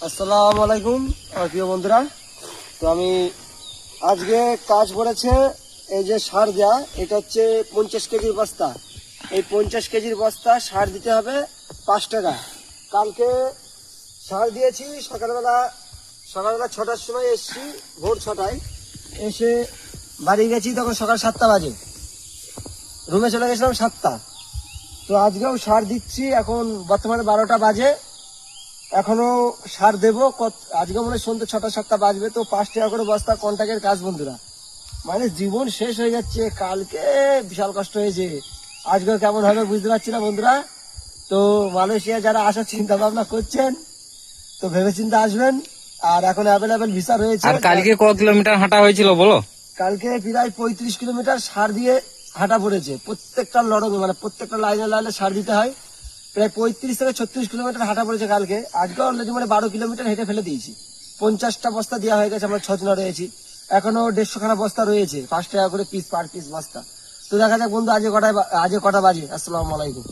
আসসালামু আলাইকুম আমার প্রিয় বন্ধুরা। তো আমি আজকে কাজ পড়েছে এই যে সার দেওয়া, এটা হচ্ছে 50 কেজির বস্তা। এই 50 কেজির বস্তা সার দিতে হবে 5 টাকা। কালকে সার দিয়েছি সকালবেলা 6টার সময় এসছি, ভোর 6টায় এসে বাড়ি গেছি, তখন সকাল 7টা বাজে। রুমে চলে গেছিলাম 7টা। তো আজকেও সার দিচ্ছি, এখন বর্তমানে 12টা বাজে, এখনো সার দেবো। আজকে মনে হয় সন্ধ্যে 6টা-7টা বাজবে। তো 5 টাকা করে বস্তা কন্টাক্টের কাজ বন্ধুরা, মানে জীবন শেষ হয়ে যাচ্ছে। কালকে বিশাল কষ্ট হয়েছে, আজকে কেমন হবে বুঝতে পারছি না বন্ধুরা। তো মালয়েশিয়া যারা আসার চিন্তা ভাবনা করছেন, তো ভেবেচিন্তে আসবেন। আর এখন অ্যাভেলেবেল ভিসা রয়েছে। আর কালকে কত কিলোমিটার হাঁটা হয়েছিল বলো? কালকে প্রায় 35 কিলোমিটার সার দিয়ে হাঁটা পড়েছে। প্রত্যেকটা লড়কে, মানে প্রত্যেকটা লাইনে লাইনে সার দিতে হয়। প্রায় 35 থেকে 36 কিলোমিটার হাঁটা পড়েছে কালকে। আজকে অলরেডি মানে 12 কিলোমিটার হেঁটে ফেলে দিয়েছি। 50টা বস্তা দেওয়া হয়ে গেছে, আমরা 6 জন রয়েছি। এখনো 150 খানা বস্তা রয়েছে, 5 টাকা করে পিস, পার পিস বস্তা। তো দেখা যাক বন্ধু আজকে কটা বাজে। আসসালামু আলাইকুম।